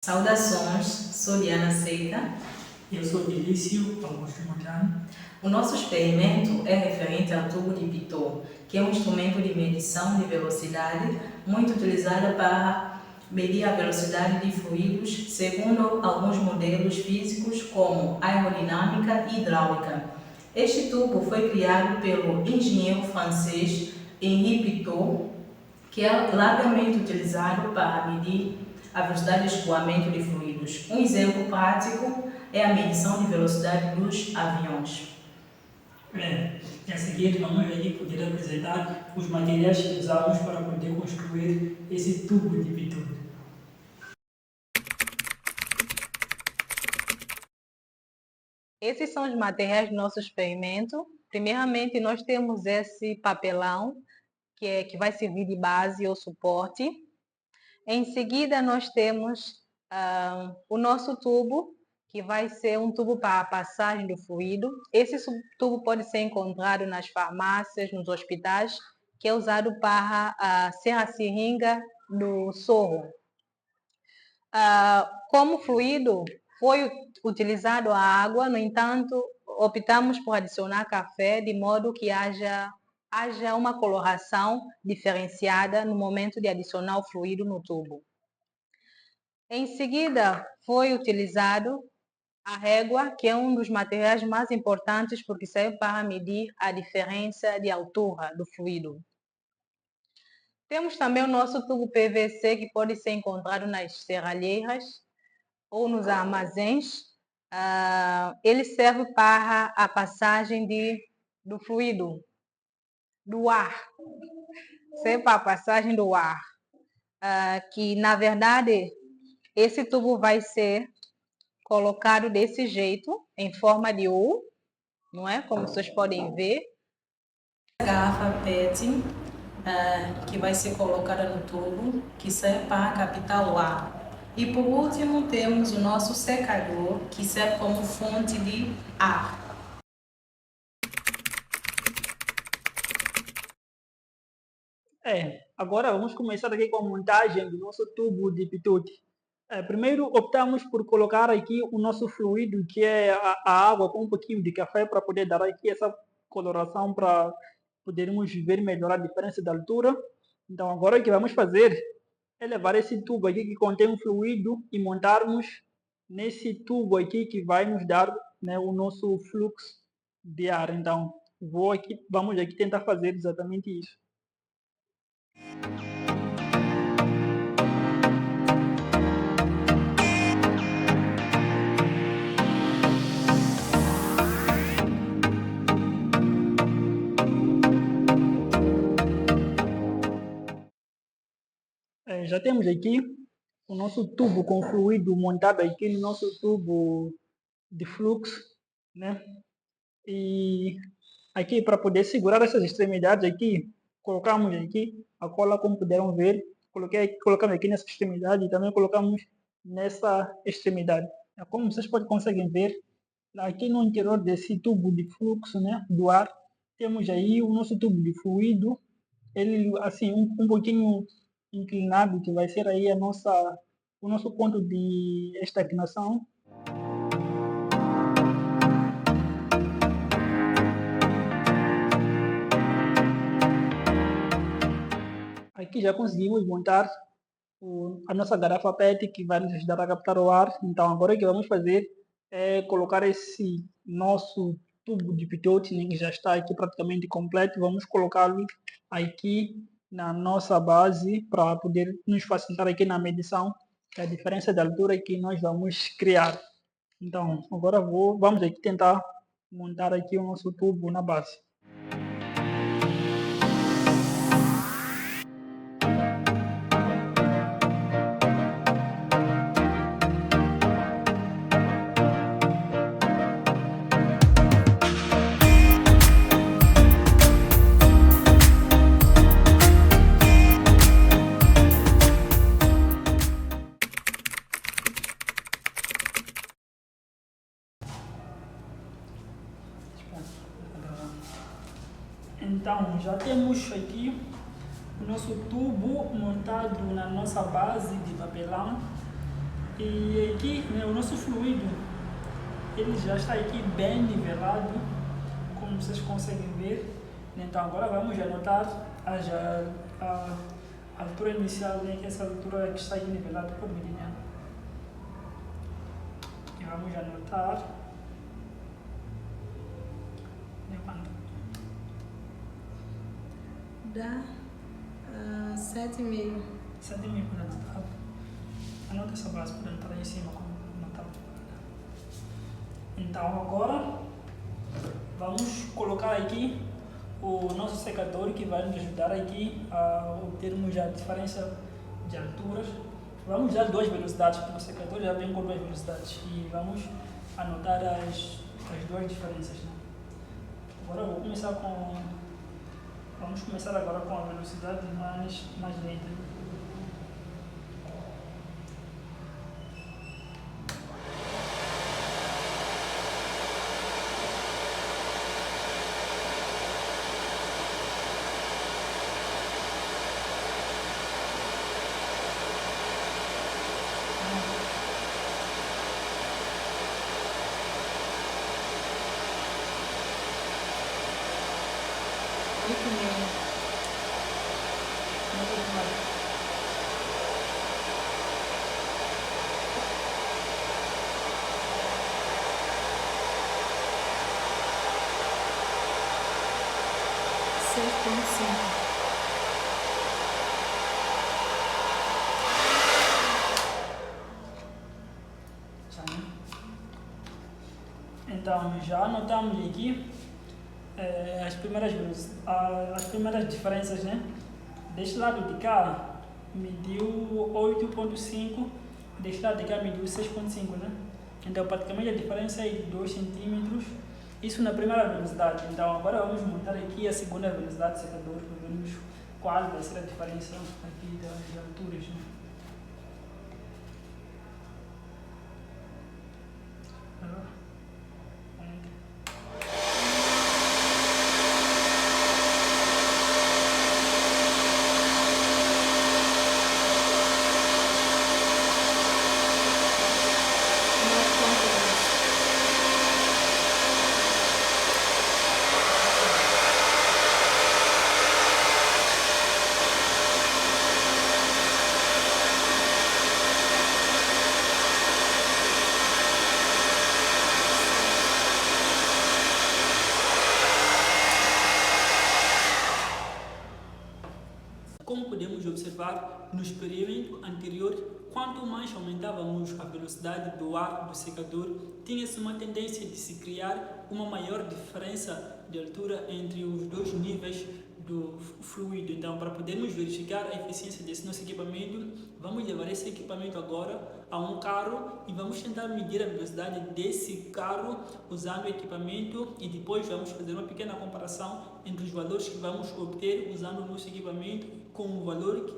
Saudações, sou Diana Seita. Eu sou Delício Augusto Montano. O nosso experimento é referente ao tubo de Pitot, que é um instrumento de medição de velocidade muito utilizado para medir a velocidade de fluidos segundo alguns modelos físicos como aerodinâmica e hidráulica. Este tubo foi criado pelo engenheiro francês Henri Pitot, que é largamente utilizado para medir a velocidade de escoamento de fluidos. Um exemplo prático é a medição de velocidade dos aviões. A seguir, vamos aqui poder apresentar os materiais que usamos para poder construir esse tubo de Pitot. Esses são os materiais do nosso experimento. Primeiramente, nós temos esse papelão, que vai servir de base ou suporte. Em seguida, nós temos o nosso tubo, que vai ser um tubo para a passagem do fluido. Esse tubo pode ser encontrado nas farmácias, nos hospitais, que é usado para ser a seringa do soro. Como fluido, foi utilizado a água, no entanto, optamos por adicionar café, de modo que haja uma coloração diferenciada no momento de adicionar o fluido no tubo. Em seguida, foi utilizado a régua, que é um dos materiais mais importantes porque serve para medir a diferença de altura do fluido. Temos também o nosso tubo PVC, que pode ser encontrado nas serralheiras ou nos armazéns. Ele serve para a passagem do fluido, do ar. Serve para a passagem do ar. Que, na verdade, esse tubo vai ser colocado desse jeito, em forma de U, não é? Como vocês podem ver. A garrafa PET, que vai ser colocada no tubo, que serve para captar o ar. E por último, temos o nosso secador, que serve como fonte de ar. Agora vamos começar aqui com a montagem do nosso tubo de Pitot. Primeiro optamos por colocar aqui o nosso fluido, que é a água com um pouquinho de café, para poder dar aqui essa coloração, para podermos ver melhor a diferença da altura. Então agora o que vamos fazer é levar esse tubo aqui que contém um fluido e montarmos nesse tubo aqui que vai nos dar, né, o nosso fluxo de ar. Então vamos aqui tentar fazer exatamente isso. Já temos aqui o nosso tubo com fluido montado aqui no nosso tubo de fluxo, né? E aqui, para poder segurar essas extremidades aqui, colocamos aqui a cola, como puderam ver, colocamos aqui nessa extremidade e também colocamos nessa extremidade. Como vocês conseguem ver, aqui no interior desse tubo de fluxo, né, do ar, temos aí o nosso tubo de fluido, ele assim um pouquinho inclinado, que vai ser aí o nosso ponto de estagnação. Aqui já conseguimos montar a nossa garrafa PET, que vai nos ajudar a captar o ar. Então agora o que vamos fazer é colocar esse nosso tubo de Pitot, né, que já está aqui praticamente completo. Vamos colocá-lo aqui na nossa base para poder nos facilitar aqui na medição da diferença de altura que nós vamos criar. Então agora vamos aqui tentar montar aqui o nosso tubo na base. Então, já temos aqui o nosso tubo montado na nossa base de papelão. E aqui, né, o nosso fluido, ele já está aqui bem nivelado, como vocês conseguem ver. Então agora vamos anotar a altura inicial, né, que essa altura que está aqui nivelada por meridiano. E vamos anotar. Dá 7,5. 7,5 por anotar. Anota essa base por anotar aí em cima como anotar. Então agora vamos colocar aqui o nosso secador que vai nos ajudar aqui a obtermos a diferença de alturas. Vamos dar 2 velocidades, porque o secador já vem com 2 velocidades e vamos anotar as 2 diferenças. Né? Agora vamos começar agora com a velocidade mais lenta. Então, já anotamos aqui as primeiras diferenças, né? Deste lado de cá, mediu 8,5, deste lado de cá mediu 6,5, né? Então, praticamente a diferença é de 2 centímetros, isso na primeira velocidade. Então, agora vamos montar aqui a segunda velocidade do secador, para vermos qual vai ser a diferença aqui das alturas, né? Como podemos observar no experimento anterior, quanto mais aumentávamos a velocidade do ar do secador, tinha-se uma tendência de se criar uma maior diferença de altura entre os 2 níveis do fluido. Então, para podermos verificar a eficiência desse nosso equipamento, vamos levar esse equipamento agora a um carro e vamos tentar medir a velocidade desse carro usando o equipamento e depois vamos fazer uma pequena comparação entre os valores que vamos obter usando o nosso equipamento com o valor que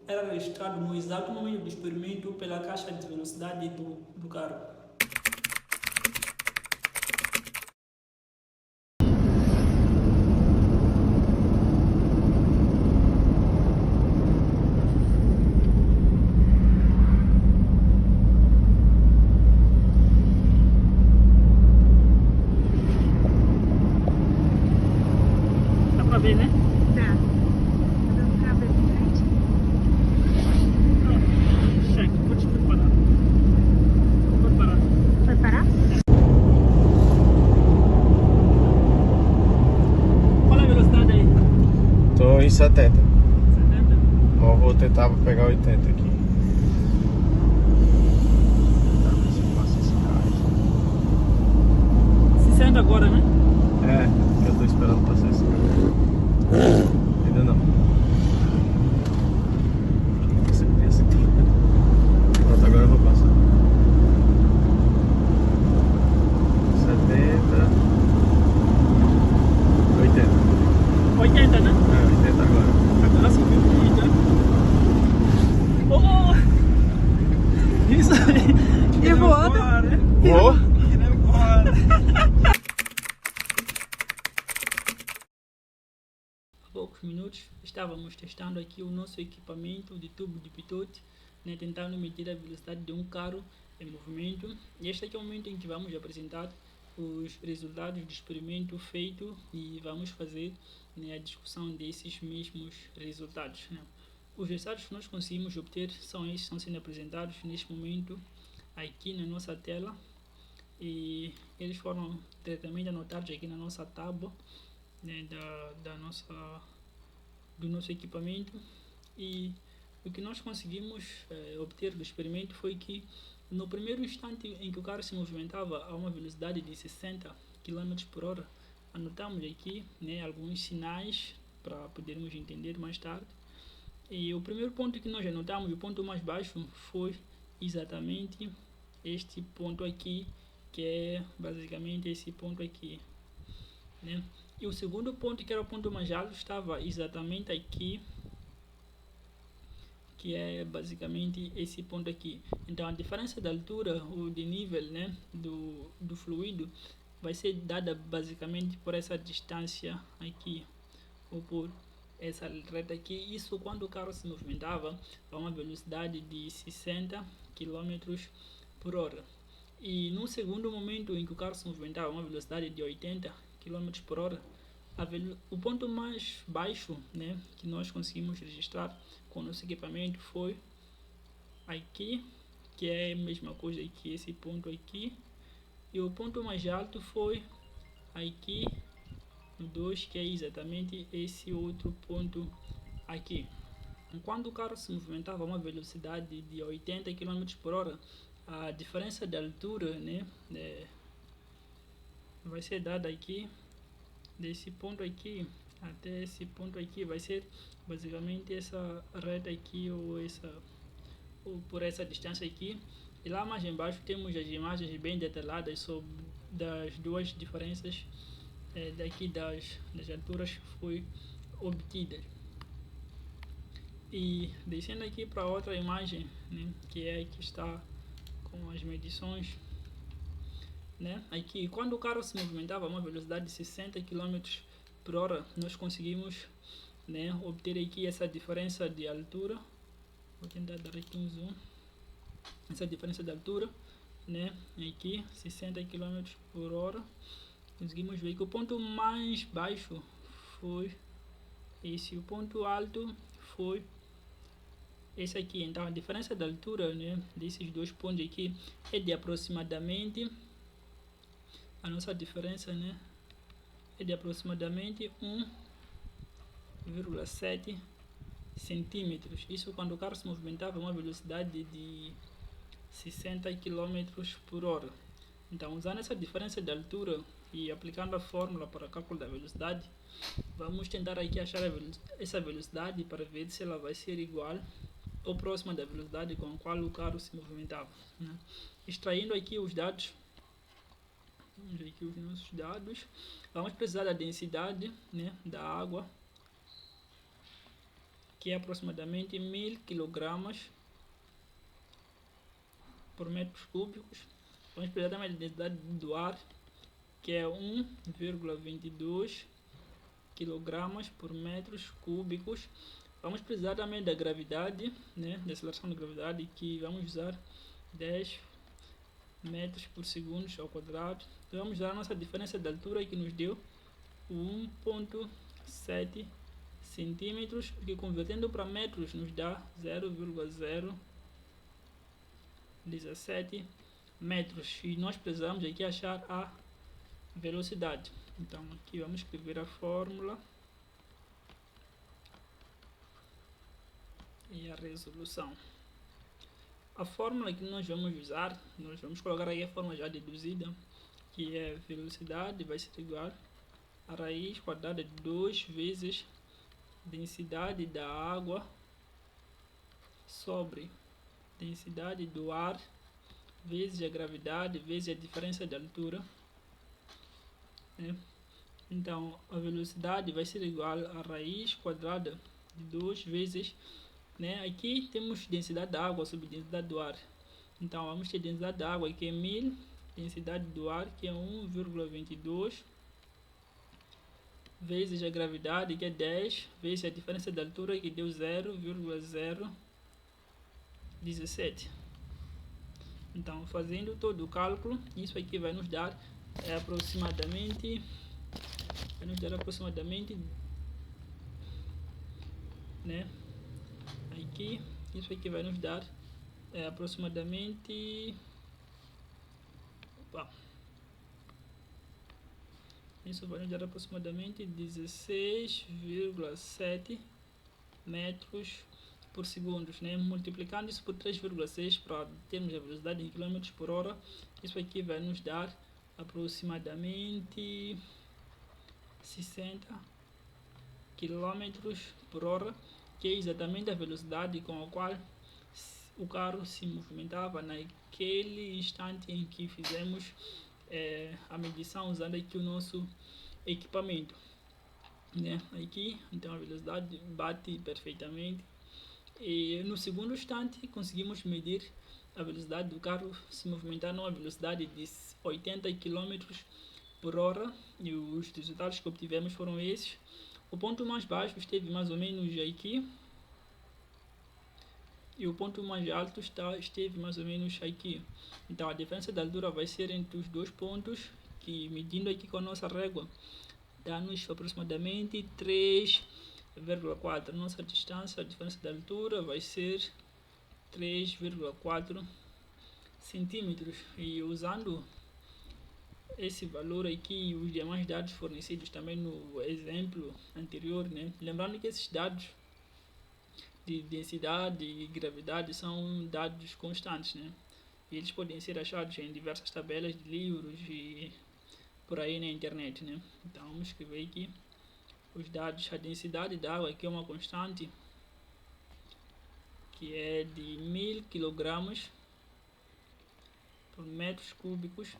era registrado no exato momento do experimento pela caixa de velocidade do carro. Dá pra ver, né? Dá. Tá dando pra ver direitinho. Cheque, vou te preparar. Vou parar. Vai parar? Qual é a velocidade aí? Tô em 70. 70? Mas eu vou tentar pegar 80 aqui. Tentar ver se eu faço esse 60 agora, né? É, eu tô esperando passar esse ainda não. Você queria 70. Pronto, agora eu vou passar. 70. 80. 80, né? É, 80 agora. Agora subiu muito, né? Oh! Isso aí! E voando? Voou? Que nem voar. Há poucos minutos estávamos testando aqui o nosso equipamento de tubo de pitote né, tentando medir a velocidade de um carro em movimento. E este aqui é o momento em que vamos apresentar os resultados do experimento feito e vamos fazer, né, a discussão desses mesmos resultados, né. Os resultados que nós conseguimos obter são estes, estão sendo apresentados neste momento aqui na nossa tela, e eles foram diretamente anotados aqui na nossa tábua, né, do nosso equipamento. E o que nós conseguimos obter do experimento foi que no primeiro instante em que o carro se movimentava a uma velocidade de 60 km por hora, anotamos aqui, né, alguns sinais para podermos entender mais tarde. E o primeiro ponto que nós anotamos, o ponto mais baixo, foi exatamente este ponto aqui, que é basicamente esse ponto aqui, né? E o segundo ponto, que era o ponto mais alto, estava exatamente aqui, que é basicamente esse ponto aqui. Então a diferença de altura ou de nível, né, do fluido vai ser dada basicamente por essa distância aqui, ou por essa reta aqui. Isso quando o carro se movimentava a uma velocidade de 60 km por hora. E no segundo momento em que o carro se movimentava a uma velocidade de 80 km por hora, o ponto mais baixo, né, que nós conseguimos registrar com o nosso equipamento foi aqui, que é a mesma coisa que esse ponto aqui, e o ponto mais alto foi aqui no 2, que é exatamente esse outro ponto aqui. Quando o carro se movimentava a uma velocidade de 80 km por hora, a diferença de altura, né, vai ser dada aqui, desse ponto aqui até esse ponto aqui, vai ser basicamente essa reta aqui, ou por essa distância aqui. E lá mais embaixo temos as imagens bem detalhadas sobre das duas diferenças daqui das alturas que foi obtidas. E descendo aqui para outra imagem, né, que é que está com as medições, né, aqui quando o carro se movimentava a uma velocidade de 60 km por hora, nós conseguimos, né, obter aqui essa diferença de altura. Vou tentar dar aqui um zoom. Essa diferença de altura, né, aqui 60 km por hora. Conseguimos ver que o ponto mais baixo foi esse, o ponto alto foi esse aqui. Então a diferença de altura, né, desses dois pontos aqui é de aproximadamente, a nossa diferença, né, é de aproximadamente 1,7 centímetros. Isso quando o carro se movimentava a uma velocidade de 60 km por hora. Então, usando essa diferença de altura e aplicando a fórmula para cálculo da velocidade, vamos tentar aqui achar essa velocidade para ver se ela vai ser igual ou próxima da velocidade com a qual o carro se movimentava, né? Extraindo aqui os dados, vamos ver aqui os nossos dados, vamos precisar da densidade, né, da água, que é aproximadamente 1000 kg por metros cúbicos. Vamos precisar também da densidade do ar, que é 1,22 kg por metros cúbicos. Vamos precisar também da gravidade, né, da aceleração de gravidade, que vamos usar 10 metros por segundo ao quadrado. Então vamos usar a nossa diferença de altura, que nos deu 1,7 centímetros, que convertendo para metros nos dá 0,017 metros. E nós precisamos aqui achar a velocidade. Então aqui vamos escrever a fórmula e a resolução. A fórmula que nós vamos usar, nós vamos colocar aí a fórmula já deduzida, que é velocidade vai ser igual a raiz quadrada de 2 vezes densidade da água sobre densidade do ar vezes a gravidade vezes a diferença de altura, né? Então a velocidade vai ser igual a raiz quadrada de 2 vezes, né, aqui temos densidade da água sobre densidade do ar. Então vamos ter densidade da água que é 1000, densidade do ar que é 1,22 vezes a gravidade, que é 10, vezes a diferença de altura, que deu 0,017 17. Então, fazendo todo o cálculo, isso aqui vai nos dar aproximadamente, né? Aqui, isso aqui vai nos dar aproximadamente, isso vai nos dar aproximadamente 16,7 metros por segundo, né? Multiplicando isso por 3,6 para termos a velocidade em km por hora, isso aqui vai nos dar aproximadamente 60 km por hora, que é exatamente a velocidade com a qual o carro se movimentava naquele instante em que fizemos a medição usando aqui o nosso equipamento, né? Aqui, então a velocidade bate perfeitamente. E no segundo instante conseguimos medir a velocidade do carro se movimentar numa velocidade de 80 km por hora, e os resultados que obtivemos foram esses. O ponto mais baixo esteve mais ou menos aqui, e o ponto mais alto esteve mais ou menos aqui. Então a diferença de altura vai ser entre os dois pontos, que medindo aqui com a nossa régua dá-nos aproximadamente 3,4. Nossa distância, a diferença de altura vai ser 3,4 centímetros. E usando esse valor aqui e os demais dados fornecidos também no exemplo anterior, né? Lembrando que esses dados de densidade e gravidade são dados constantes, né? E eles podem ser achados em diversas tabelas de livros e por aí na internet, né? Então vamos escrever aqui os dados. A densidade da água aqui é uma constante que é de 1000 kg por metros cúbicos.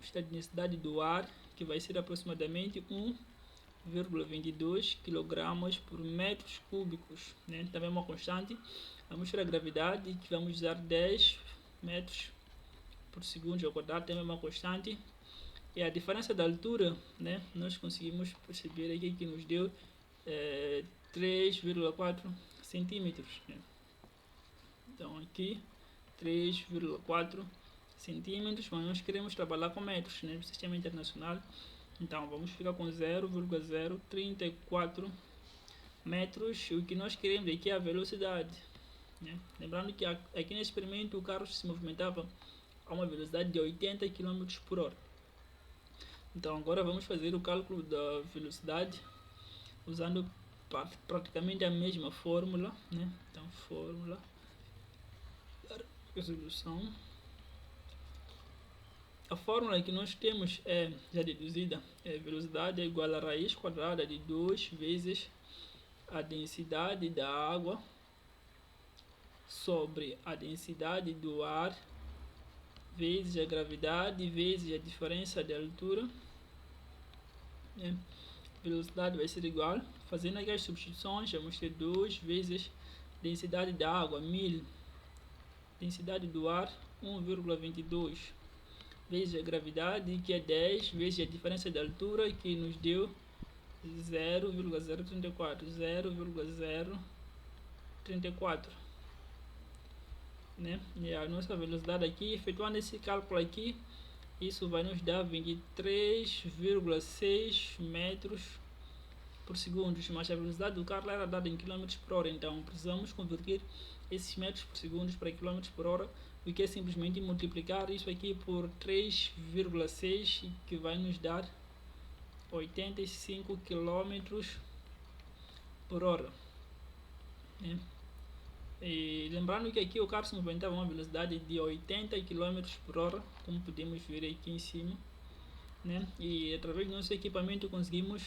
Esta densidade do ar, que vai ser aproximadamente 1,22 kg por metros cúbicos, né? Também é uma constante. Vamos para a gravidade, que vamos usar 10 metros por segundo ao quadrado, também é uma constante. E a diferença da altura, né? Nós conseguimos perceber aqui que nos deu 3,4 centímetros, né? Então aqui 3,4 centímetros, mas nós queremos trabalhar com metros, né, no sistema internacional. Então vamos ficar com 0,034 metros. O que nós queremos aqui é a velocidade, né? Lembrando que aqui nesse experimento o carro se movimentava a uma velocidade de 80 km por hora. Então agora vamos fazer o cálculo da velocidade usando praticamente a mesma fórmula, né? Então fórmula, resolução. A fórmula que nós temos é já deduzida, velocidade é igual a raiz quadrada de 2 vezes a densidade da água sobre a densidade do ar vezes a gravidade vezes a diferença de altura, né? Velocidade vai ser igual, fazendo aqui as substituições, vamos ter 2 vezes densidade da água, 1000, densidade do ar, 1,22, vezes a gravidade, que é 10, vezes a diferença de altura, que nos deu 0,034, né? E a nossa velocidade aqui, efetuando esse cálculo aqui, isso vai nos dar 23,6 metros por segundo, mas a velocidade do carro era dada em km por hora, então precisamos converter esses metros por segundo para km por hora, o que é simplesmente multiplicar isso aqui por 3,6, que vai nos dar 85 km por hora, né? E lembrando que aqui o carro se movimentava a uma velocidade de 80 km por hora, como podemos ver aqui em cima, né? E através do nosso equipamento conseguimos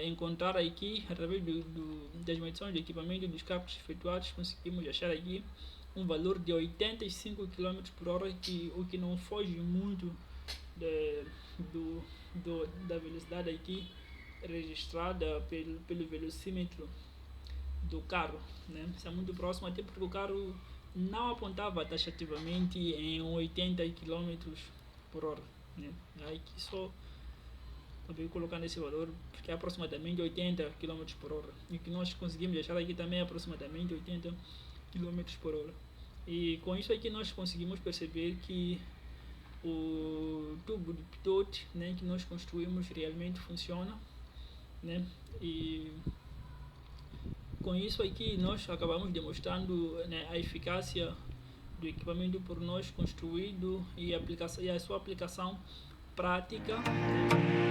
encontrar aqui, através das medições do equipamento dos cálculos efetuados, conseguimos achar aqui um valor de 85 km por hora, o que não foge muito da velocidade aqui registrada pelo velocímetro do carro, né? Isso é muito próximo, até porque o carro não apontava taxativamente em 80 km por hora, né? Aí que só acabei colocando esse valor, porque é aproximadamente 80 km por hora, e que nós conseguimos achar aqui também é aproximadamente 80 km por hora. E com isso aqui nós conseguimos perceber que o tubo de pitot, né, que nós construímos realmente funciona, né? E com isso aqui nós acabamos demonstrando, né, a eficácia do equipamento por nós construído e a sua aplicação prática, né?